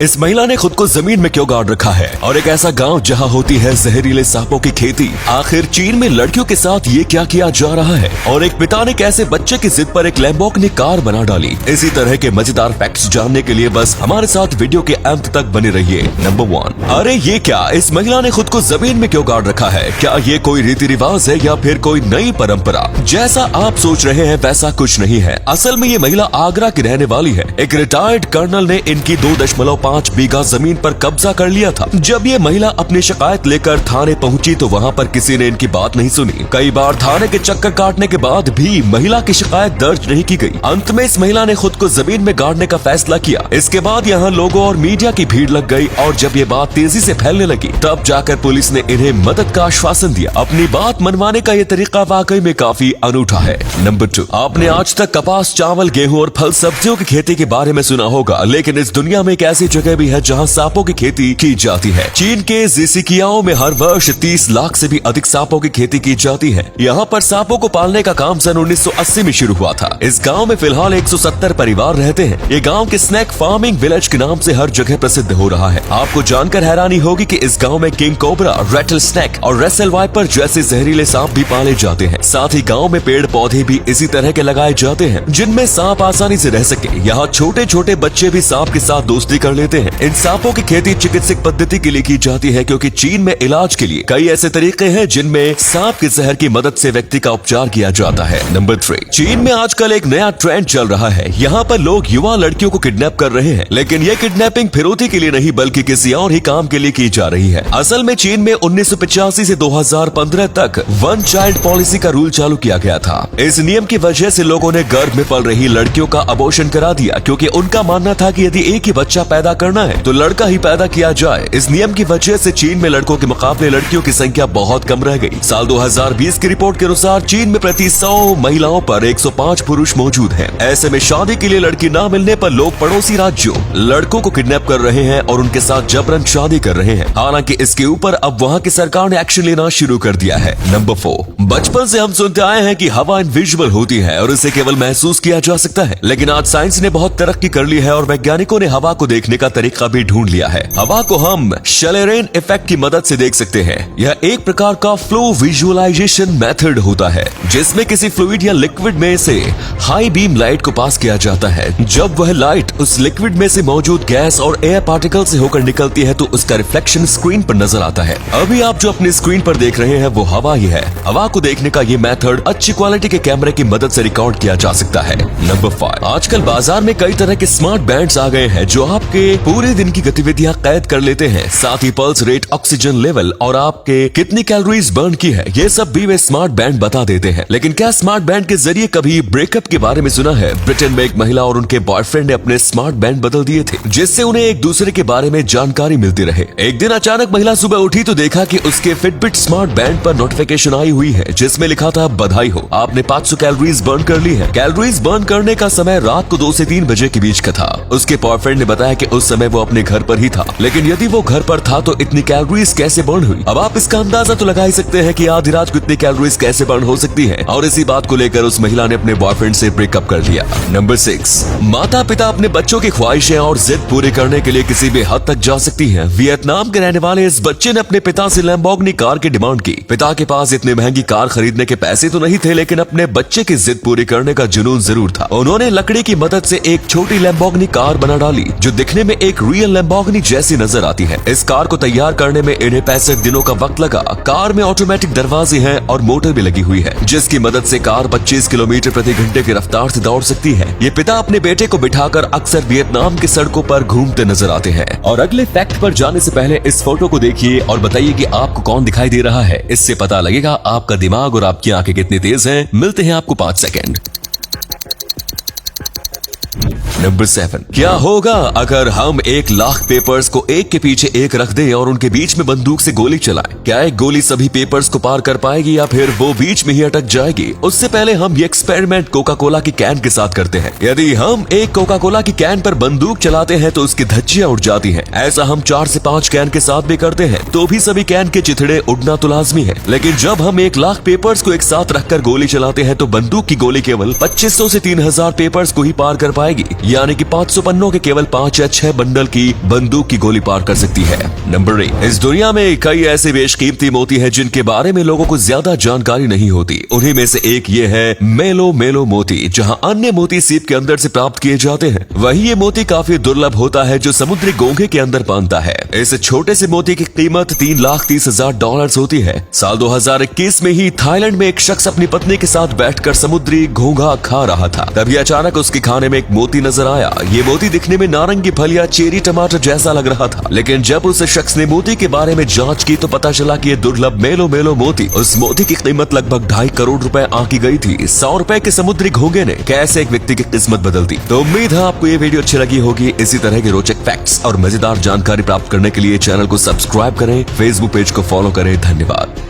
इस महिला ने खुद को जमीन में क्यों गाड़ रखा है और एक ऐसा गांव जहां होती है जहरीले सांपों की खेती। आखिर चीन में लड़कियों के साथ ये क्या किया जा रहा है और एक पिता ने कैसे बच्चे की जिद पर एक लैम्बोर्गिनी कार बना डाली। इसी तरह के मजेदार फैक्ट्स जानने के लिए बस हमारे साथ वीडियो के अंत तक बने रहिए। नंबर 1, अरे ये क्या, इस महिला ने खुद को जमीन में क्यों गाड़ रखा है? क्या ये कोई रीति रिवाज है या फिर कोई नई परंपरा? जैसा आप सोच रहे हैं वैसा कुछ नहीं है। असल में ये महिला आगरा की रहने वाली है। एक रिटायर्ड कर्नल ने इनकी 2.5 बीघा जमीन पर कब्जा कर लिया था। जब ये महिला अपनी शिकायत लेकर थाने पहुंची तो वहां पर किसी ने इनकी बात नहीं सुनी। कई बार थाने के चक्कर काटने के बाद भी महिला की शिकायत दर्ज नहीं की गई। अंत में इस महिला ने खुद को जमीन में गाड़ने का फैसला किया। इसके बाद यहाँ लोगों और मीडिया की भीड़ लग गई और जब ये बात तेजी से फैलने लगी तब जाकर पुलिस ने इन्हें मदद का आश्वासन दिया। अपनी बात मनवाने का ये तरीका वाकई में काफी अनूठा है। नंबर 2, आपने आज तक कपास, चावल, गेहूं और फल सब्जियों की खेती के बारे में सुना होगा, लेकिन इस दुनिया में एक ऐसी जगह भी है जहां सांपों की खेती की जाती है। चीन के जिसिकियाओ में हर वर्ष 30 लाख से भी अधिक सांपों की खेती की जाती है। यहाँ पर सांपों को पालने का काम सन 1980 में शुरू हुआ था। इस गांव में फिलहाल 170 परिवार रहते हैं। ये गांव के स्नैक फार्मिंग विलेज के नाम से हर जगह प्रसिद्ध हो रहा है। आपको जानकर हैरानी होगी कि इस गांव में किंग कोबरा, रेटल स्नैक और रेसल वाइपर जैसे जहरीले सांप भी पाले जाते हैं। साथ ही गाँव में पेड़ पौधे भी इसी तरह के लगाए जाते हैं जिनमें सांप आसानी से रह सके। यहाँ छोटे छोटे बच्चे भी सांप के साथ दोस्ती कर लेते हैं। इन सांपों की खेती चिकित्सक पद्धति के लिए की जाती है क्योंकि चीन में इलाज के लिए कई ऐसे तरीके हैं जिनमें सांप के जहर की मदद से व्यक्ति का उपचार किया जाता है। नंबर 3, चीन में आजकल एक नया ट्रेंड चल रहा है। यहाँ पर लोग युवा लड़कियों को किडनैप कर रहे हैं, लेकिन ये किडनैपिंग फिरौती के लिए नहीं बल्कि किसी और ही काम के लिए की जा रही है। असल में चीन में 1985 से 2015 तक वन चाइल्ड पॉलिसी का रूल चालू किया गया था। इस नियम की वजह से लोगों ने गर्भ में पल रही लड़कियों का अबॉर्शन करा दिया क्योंकि उनका मानना था कि यदि एक ही बच्चा पैदा करना है तो लड़का ही पैदा किया जाए। इस नियम की वजह से चीन में लड़कों के मुकाबले लड़कियों की संख्या बहुत कम रह गई। साल 2020 की रिपोर्ट के अनुसार चीन में प्रति 100 महिलाओं पर 105 पुरुष मौजूद हैं। ऐसे में शादी के लिए लड़की न मिलने पर लोग पड़ोसी राज्यों लड़कों को किडनैप कर रहे हैं और उनके साथ जबरन शादी कर रहे हैं। हालांकि इसके ऊपर अब वहाँ की सरकार ने एक्शन लेना शुरू कर दिया है। नंबर 4, बचपन से हम सुनते आए हैं कि हवा इनविजिबल होती है और इसे केवल महसूस किया जा सकता है, लेकिन आज साइंस ने बहुत तरक्की कर ली है और वैज्ञानिकों ने हवा को देखने का तरीका भी ढूंढ लिया है। हवा को हम शलेरेन इफेक्ट की मदद से देख सकते हैं। यह एक प्रकार का फ्लो विजुअलाइजेशन मेथड होता है जिसमें किसी फ्लूइड या लिक्विड में से हाई बीम लाइट को पास किया जाता है। जब वह लाइट उस लिक्विड में से मौजूद गैस और एयर पार्टिकल से होकर निकलती है तो उसका रिफ्लेक्शन स्क्रीन पर नजर आता है। अभी आप जो अपनी स्क्रीन पर देख रहे हैं वो हवा ही है। हवा को देखने का ये मेथड अच्छी क्वालिटी के कैमरे की मदद से रिकॉर्ड किया जा सकता है। नंबर 5, आजकल बाजार में कई तरह के स्मार्ट बैंड्स आ गए हैं जो आपके पूरे दिन की गतिविधियां कैद कर लेते हैं। साथ ही पल्स रेट, ऑक्सीजन लेवल और आपके कितनी कैलोरीज बर्न की है ये सब भी वे स्मार्ट बैंड बता देते हैं। लेकिन क्या स्मार्ट बैंड के जरिए कभी ब्रेकअप के बारे में सुना है? ब्रिटेन में एक महिला और उनके बॉयफ्रेंड ने अपने स्मार्ट बैंड बदल दिए थे जिससे उन्हें एक दूसरे के बारे में जानकारी मिलती रहे। एक दिन अचानक महिला सुबह उठी तो देखा कि उसके फिटबिट स्मार्ट बैंड पर नोटिफिकेशन आई हुई है जिसमें लिखा था, बधाई हो, आपने 500 कैलोरीज बर्न कर ली है। कैलोरीज बर्न करने का समय रात को 2 से 3 बजे के बीच का था। उसके बॉयफ्रेंड ने बताया कि उस समय वो अपने घर पर ही था, लेकिन यदि वो घर पर था तो इतनी कैलोरीज कैसे बर्न हुई? अब आप इसका अंदाजा तो लगा ही सकते हैं कि आधी रात को इतनी कैलोरीज कैसे बर्न हो सकती है और इसी बात को लेकर उस महिला ने अपने बॉयफ्रेंड से ब्रेकअप कर लिया। नंबर 6, माता पिता अपने बच्चों की ख्वाहिशें और जिद पूरी करने के लिए किसी भी हद तक जा सकती हैं। वियतनाम के रहने वाले इस बच्चे ने अपने पिता से लैम्बोर्गिनी कार की डिमांड की। पिता के पास इतनी महंगी कार खरीदने के पैसे तो नहीं थे, लेकिन अपने बच्चे की जिद पूरी करने का जुनून जरूर था। उन्होंने लकड़ी की मदद से एक छोटी लैम्बोर्गिनी कार बना डाली जो दिखने में एक रियल लैम्बोर्गिनी जैसी नजर आती है। इस कार को तैयार करने में इन्हें 65 दिनों का वक्त लगा। कार में ऑटोमेटिक दरवाजे हैं और मोटर भी लगी हुई है जिसकी मदद से कार 25 किलोमीटर प्रति घंटे की रफ्तार से दौड़ सकती है। ये पिता अपने बेटे को बिठाकर अक्सर वियतनाम की सड़कों पर घूमते नजर आते हैं। और अगले फैक्ट पर जाने से पहले इस फोटो को देखिए और बताइए कि आपको कौन दिखाई दे रहा है। इससे पता लगेगा आपका दिमाग और आपकी आंखें कितनी तेज हैं। मिलते हैं आपको 5 सेकंड। नंबर 7, क्या होगा अगर हम 1 लाख पेपर्स को एक के पीछे एक रख दें और उनके बीच में बंदूक से गोली चलाएं? क्या एक गोली सभी पेपर्स को पार कर पाएगी या फिर वो बीच में ही अटक जाएगी? उससे पहले हम ये एक्सपेरिमेंट कोका कोला की कैन के साथ करते हैं। यदि हम एक कोका कोला की कैन पर बंदूक चलाते हैं तो उसकी धज्जियां उड़ जाती हैं। ऐसा हम 4 से 5 कैन के साथ भी करते हैं तो भी सभी कैन के चिथड़े उड़ना तो लाजमी है। लेकिन जब हम 1 लाख पेपर्स को एक साथ रखकर गोली चलाते हैं तो बंदूक की गोली केवल 2500 से 3000 पेपर्स को ही पार कर पाएगी। यानी कि 500 पन्नों के केवल 5 या 6 बंडल की बंदूक की गोली पार कर सकती है। नंबर 8, इस दुनिया में कई ऐसे बेशकीमती मोती हैं जिनके बारे में लोगों को ज्यादा जानकारी नहीं होती। उन्हीं में से एक ये है मेलो मोती। जहां अन्य मोती सीप के अंदर से प्राप्त किए जाते हैं, वही ये मोती काफी दुर्लभ होता है जो समुद्री घोंघे के अंदर पाता है। इस छोटे से मोती की कीमत $3,30,000 होती है। साल 2021 में ही थाईलैंड में एक शख्स अपनी पत्नी के साथ बैठकर समुद्री घोंघा खा रहा था। तभी अचानक उसके खाने में एक मोती नजर आया। ये मोती दिखने में नारंगी फल या चेरी टमाटर जैसा लग रहा था, लेकिन जब उस शख्स ने मोती के बारे में जांच की तो पता चला कि ये दुर्लभ मेलो मोती, उस मोती की कीमत लगभग 2.5 करोड़ रुपए आंकी गई थी। 100 रुपए के समुद्री घोंघे ने कैसे एक व्यक्ति की किस्मत बदल दी। तो उम्मीद है आपको ये वीडियो अच्छी लगी होगी। इसी तरह के रोचक फैक्ट्स और मजेदार जानकारी प्राप्त करने के लिए चैनल को सब्सक्राइब करें, फेसबुक पेज को फॉलो करें। धन्यवाद।